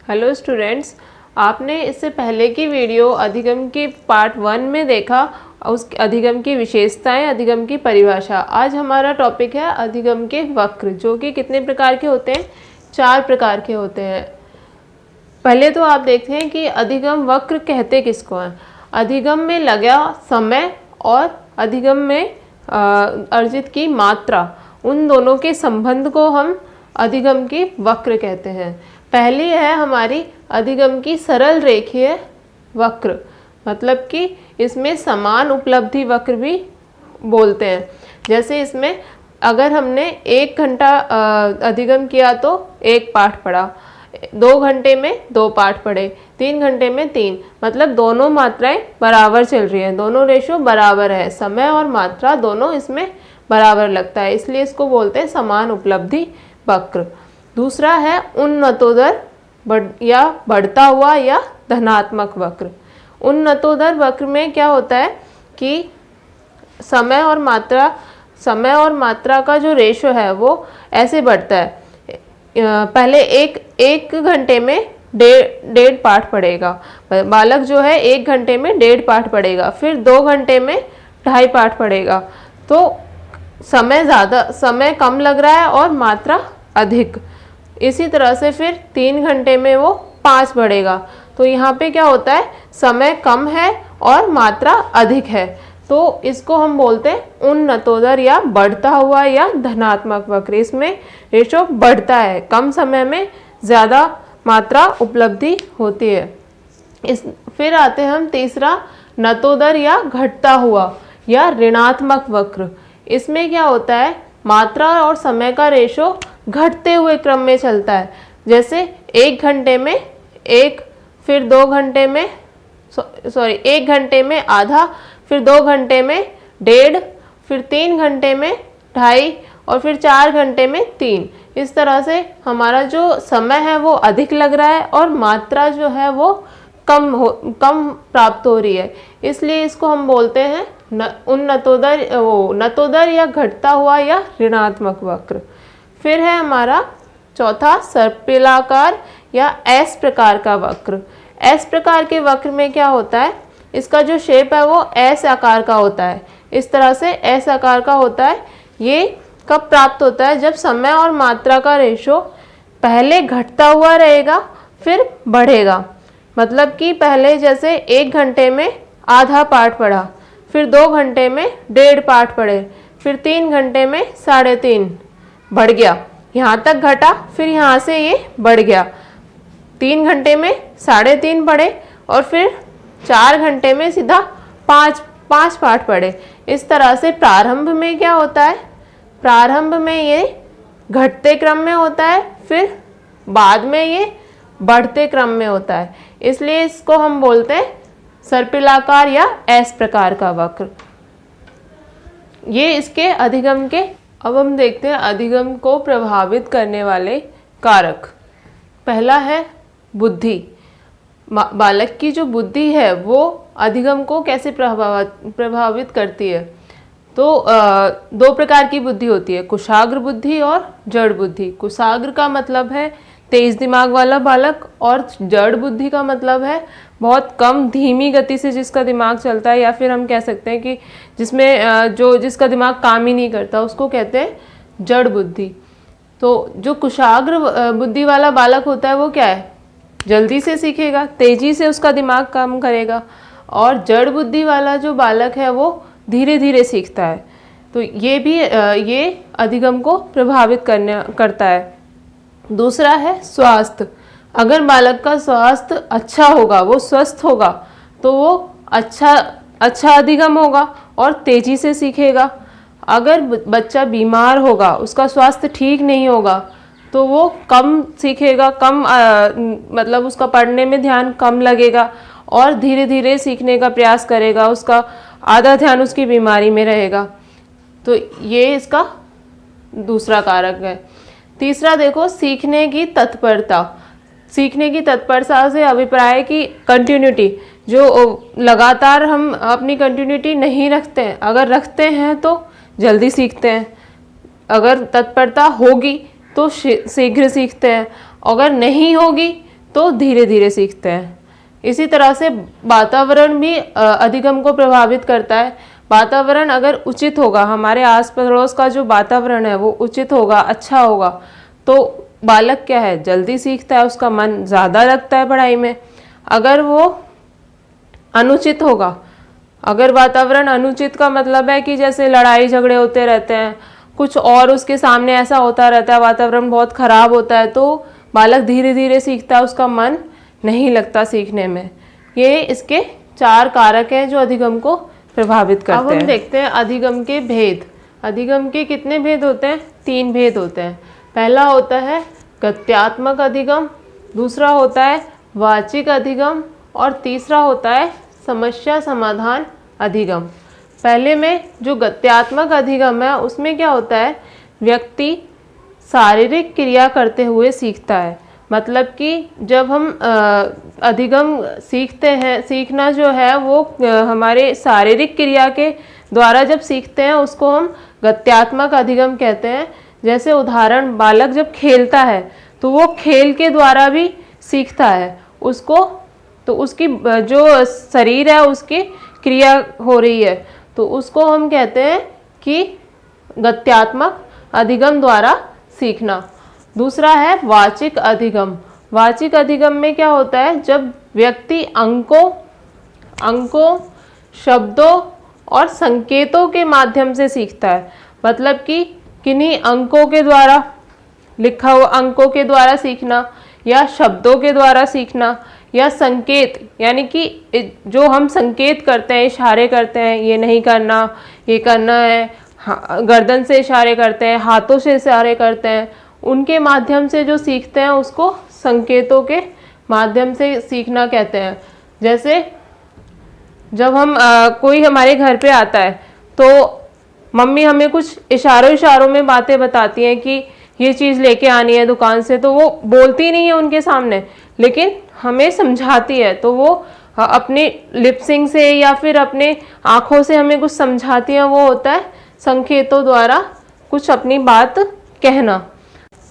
Hello students, आपने इससे पहले की वीडियो अधिगम की पार्ट 1 में देखा उस अधिगम की विशेषताएं, अधिगम की परिभाषा। आज हमारा टॉपिक है अधिगम के वक्र, जो कि कितने प्रकार के होते हैं? 4 प्रकार के होते हैं। पहले तो आप देखते हैं कि अधिगम वक्र कहते किसको हैं। अधिगम में लगा समय और अधिगम में अर्जित की मात्रा, उन दोनों के संबंध को हम अधिगम की वक्र कहते हैं। पहली है हमारी अधिगम की सरल रेखीय वक्र, मतलब कि इसमें समान उपलब्धि वक्र भी बोलते हैं। जैसे इसमें अगर हमने 1 घंटा अधिगम किया तो 1 पाठ पढ़ा, 2 घंटे में 2 पाठ पढ़े, 3 घंटे में 3, मतलब दोनों मात्राएं बराबर चल रही हैं, दोनों रेशो बराबर है, समय और मात्रा दोनों इसमें बराबर लगता है, इसलिए इसको बोलते हैं समान उपलब्धि वक्र। दूसरा है उन्नतोदर या बढ़ता हुआ या धनात्मक वक्र। उन्नतोदर वक्र में क्या होता है कि समय और मात्रा का जो रेशो है वो ऐसे बढ़ता है। पहले एक घंटे में 1.5 पाठ पढ़ेगा बालक, जो है 1 घंटे में 1.5 पाठ पढ़ेगा, फिर 2 घंटे में 2.5 पाठ पढ़ेगा, तो समय कम लग रहा है और मात्रा अधिक। इसी तरह से फिर 3 घंटे में वो 5 पढ़ेगा, तो यहाँ पे क्या होता है, समय कम है और मात्रा अधिक है, तो इसको हम बोलते हैं उन्नतोदर या बढ़ता हुआ या धनात्मक वक्र। इसमें रेशो बढ़ता है, कम समय में ज़्यादा मात्रा उपलब्धि होती है। फिर आते हैं हम तीसरा नतोदर या घटता हुआ या ऋणात्मक वक्र। इसमें क्या होता है, मात्रा और समय का रेशो घटते हुए क्रम में चलता है। जैसे 1 घंटे में 1, फिर 2 घंटे में 1 घंटे में आधा, फिर 2 घंटे में 1.5, फिर 3 घंटे में 2.5 और फिर 4 घंटे में 3। इस तरह से हमारा जो समय है वो अधिक लग रहा है और मात्रा जो है वो कम प्राप्त हो रही है, इसलिए इसको हम बोलते हैं नतोदर या घटता हुआ या ऋणात्मक वक्र। फिर है हमारा चौथा सर्पिलाकार या एस प्रकार का वक्र। एस प्रकार के वक्र में क्या होता है, इसका जो शेप है वो एस आकार का होता है, इस तरह से एस आकार का होता है। ये कब प्राप्त होता है, जब समय और मात्रा का रेशो पहले घटता हुआ रहेगा फिर बढ़ेगा। मतलब कि पहले जैसे 1 घंटे में आधा पाठ पढ़ा, फिर 2 घंटे में 1.5 पाठ पढ़े, फिर 3 घंटे में 3.5 बढ़ गया, यहाँ तक घटा, फिर यहाँ से ये बढ़ गया, 3 घंटे में 3.5 पढ़े और फिर 4 घंटे में सीधा 5 पाठ पढ़े। इस तरह से प्रारंभ में क्या होता है, प्रारंभ में ये घटते क्रम में होता है, फिर बाद में ये बढ़ते क्रम में होता है, इसलिए इसको हम बोलते हैं सर्पिलाकार या एस प्रकार का वक्र। ये इसके अधिगम के। अब हम देखते हैं अधिगम को प्रभावित करने वाले कारक। पहला है बुद्धि। बालक की जो बुद्धि है वो अधिगम को कैसे प्रभावित करती है, तो 2 प्रकार की बुद्धि होती है, कुशाग्र बुद्धि और जड़ बुद्धि। कुशाग्र का मतलब है तेज दिमाग वाला बालक और जड़ बुद्धि का मतलब है बहुत कम धीमी गति से जिसका दिमाग चलता है, या फिर हम कह सकते हैं कि जिसका दिमाग काम ही नहीं करता, उसको कहते हैं जड़ बुद्धि। तो जो कुशाग्र बुद्धि वाला बालक होता है वो क्या है, जल्दी से सीखेगा, तेजी से उसका दिमाग काम करेगा, और जड़ बुद्धि वाला जो बालक है वो धीरे धीरे सीखता है। तो ये अधिगम को प्रभावित करता है। दूसरा है स्वास्थ्य। अगर बालक का स्वास्थ्य अच्छा होगा, वो स्वस्थ होगा, तो वो अच्छा अधिगम होगा और तेजी से सीखेगा। अगर बच्चा बीमार होगा, उसका स्वास्थ्य ठीक नहीं होगा, तो वो कम सीखेगा, मतलब उसका पढ़ने में ध्यान कम लगेगा और धीरे धीरे सीखने का प्रयास करेगा, उसका आधा ध्यान उसकी बीमारी में रहेगा। तो ये इसका दूसरा कारक है। तीसरा देखो, सीखने की तत्परता। सीखने की तत्परता से अभिप्राय की कंटिन्यूटी, जो लगातार हम अपनी कंटिन्यूटी नहीं रखते हैं, अगर रखते हैं तो जल्दी सीखते हैं, अगर तत्परता होगी तो शीघ्र सीखते हैं, अगर नहीं होगी तो धीरे धीरे सीखते हैं। इसी तरह से वातावरण भी अधिगम को प्रभावित करता है। वातावरण अगर उचित होगा, हमारे आस पड़ोस का जो वातावरण है वो उचित होगा, अच्छा होगा, तो बालक क्या है, जल्दी सीखता है, उसका मन ज़्यादा लगता है पढ़ाई में। अगर वो अनुचित होगा, अगर वातावरण अनुचित का मतलब है कि जैसे लड़ाई झगड़े होते रहते हैं, कुछ और उसके सामने ऐसा होता रहता है, वातावरण बहुत खराब होता है, तो बालक धीरे धीरे सीखता है, उसका मन नहीं लगता सीखने में। ये इसके 4 कारक हैं जो अधिगम को प्रभावित करते हैं। अब हम देखते हैं अधिगम के भेद। अधिगम के कितने भेद होते हैं? 3 भेद होते हैं। पहला होता है गत्यात्मक अधिगम, दूसरा होता है वाचिक अधिगम और तीसरा होता है समस्या समाधान अधिगम। पहले में जो गत्यात्मक अधिगम है उसमें क्या होता है, व्यक्ति शारीरिक क्रिया करते हुए सीखता है। मतलब कि जब हम अधिगम सीखते हैं, सीखना जो है वो हमारे शारीरिक क्रिया के द्वारा जब सीखते हैं उसको हम गत्यात्मक अधिगम कहते हैं। जैसे उदाहरण, बालक जब खेलता है तो वो खेल के द्वारा भी सीखता है उसको, तो उसकी जो शरीर है उसकी क्रिया हो रही है, तो उसको हम कहते हैं कि गत्यात्मक अधिगम द्वारा सीखना। दूसरा है वाचिक अधिगम। वाचिक अधिगम में क्या होता है, जब व्यक्ति अंकों, शब्दों और संकेतों के माध्यम से सीखता है। मतलब कि किन्हीं अंकों के द्वारा, लिखा हुआ अंकों के द्वारा सीखना, या शब्दों के द्वारा सीखना, या संकेत, यानी कि जो हम संकेत करते हैं, इशारे करते हैं, ये नहीं करना, ये करना है, गर्दन से इशारे करते हैं, हाथों से इशारे करते हैं, उनके माध्यम से जो सीखते हैं उसको संकेतों के माध्यम से सीखना कहते हैं। जैसे जब हम कोई हमारे घर पे आता है तो मम्मी हमें कुछ इशारों में बातें बताती हैं कि ये चीज़ लेके आनी है दुकान से, तो वो बोलती नहीं है उनके सामने, लेकिन हमें समझाती है, तो वो अपनी लिपसिंग से या फिर अपने आँखों से हमें कुछ समझाती हैं, वो होता है संकेतों द्वारा कुछ अपनी बात कहना।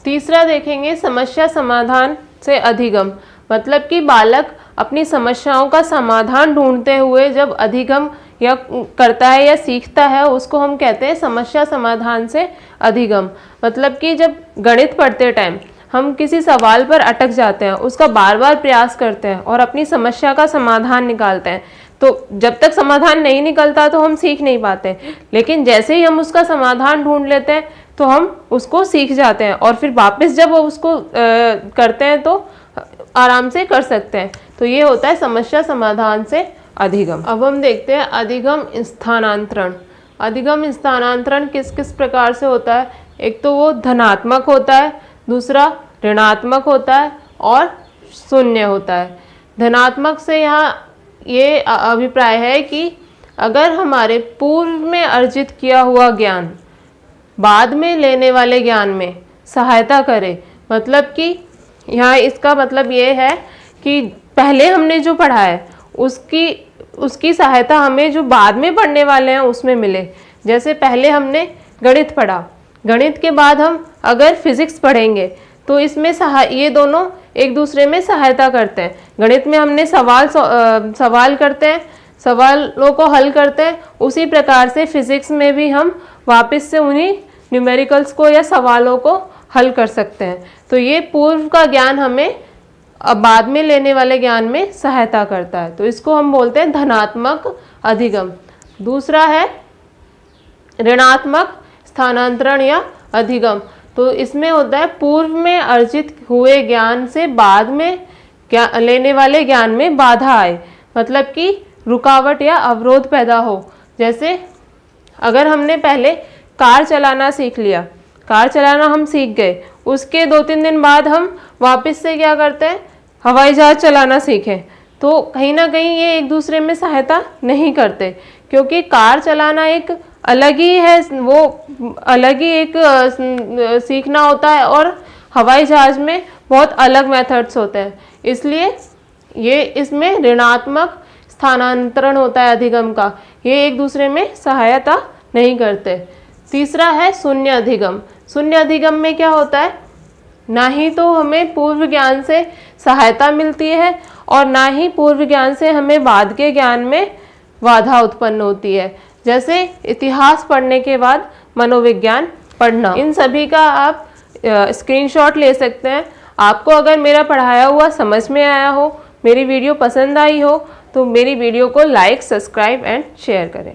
तीसरा देखेंगे समस्या समाधान से अधिगम। मतलब कि बालक अपनी समस्याओं का समाधान ढूंढते हुए जब अधिगम या करता है या सीखता है, उसको हम कहते हैं समस्या समाधान से अधिगम। मतलब कि जब गणित पढ़ते टाइम हम किसी सवाल पर अटक जाते हैं, उसका बार बार प्रयास करते हैं और अपनी समस्या का समाधान निकालते हैं, तो जब तक समाधान नहीं निकलता तो हम सीख नहीं पाते। लेकिन जैसे ही हम उसका समाधान ढूंढ लेते हैं तो हम उसको सीख जाते हैं, और फिर वापस जब वो उसको करते हैं तो आराम से कर सकते हैं। तो ये होता है समस्या समाधान से अधिगम। अब हम देखते हैं अधिगम स्थानांतरण। अधिगम स्थानांतरण किस किस प्रकार से होता है? एक तो वो धनात्मक होता है, दूसरा ऋणात्मक होता है और शून्य होता है। धनात्मक से यहाँ ये अभिप्राय है कि अगर हमारे पूर्व में अर्जित किया हुआ ज्ञान बाद में लेने वाले ज्ञान में सहायता करे। मतलब कि यहाँ इसका मतलब ये है कि पहले हमने जो पढ़ा है उसकी सहायता हमें जो बाद में पढ़ने वाले हैं उसमें मिले। जैसे पहले हमने गणित पढ़ा, गणित के बाद हम अगर फिजिक्स पढ़ेंगे तो इसमें ये दोनों एक दूसरे में सहायता करते हैं। गणित में हमने सवाल करते हैं, सवालों को हल करते हैं, उसी प्रकार से फिजिक्स में भी हम वापस से उन्हीं न्यूमेरिकल्स को या सवालों को हल कर सकते हैं। तो ये पूर्व का ज्ञान हमें अब बाद में लेने वाले ज्ञान में सहायता करता है, तो इसको हम बोलते हैं धनात्मक अधिगम। दूसरा है ऋणात्मक स्थानांतरण या अधिगम। तो इसमें होता है पूर्व में अर्जित हुए ज्ञान से बाद में लेने वाले ज्ञान में बाधा आए, मतलब कि रुकावट या अवरोध पैदा हो। जैसे अगर हमने पहले कार चलाना सीख लिया, कार चलाना हम सीख गए, उसके 2-3 दिन बाद हम वापस से क्या करते हैं, हवाई जहाज चलाना सीखें, तो कहीं ना कहीं ये एक दूसरे में सहायता नहीं करते, क्योंकि कार चलाना एक अलग ही है, वो अलग ही एक सीखना होता है, और हवाई जहाज में बहुत अलग मेथड्स होते हैं। इसलिए ये इसमें ऋणात्मक स्थानांतरण होता है अधिगम का, ये एक दूसरे में सहायता नहीं करते। तीसरा है शून्य अधिगम। शून्य अधिगम में क्या होता है, ना ही तो हमें पूर्व ज्ञान से सहायता मिलती है और ना ही पूर्व ज्ञान से हमें बाद के ज्ञान में बाधा उत्पन्न होती है। जैसे इतिहास पढ़ने के बाद मनोविज्ञान पढ़ना, इन सभी का आप स्क्रीनशॉट ले सकते हैं। आपको अगर मेरा पढ़ाया हुआ समझ में आया हो, मेरी वीडियो पसंद आई हो, तो मेरी वीडियो को लाइक, सब्सक्राइब एंड शेयर करें।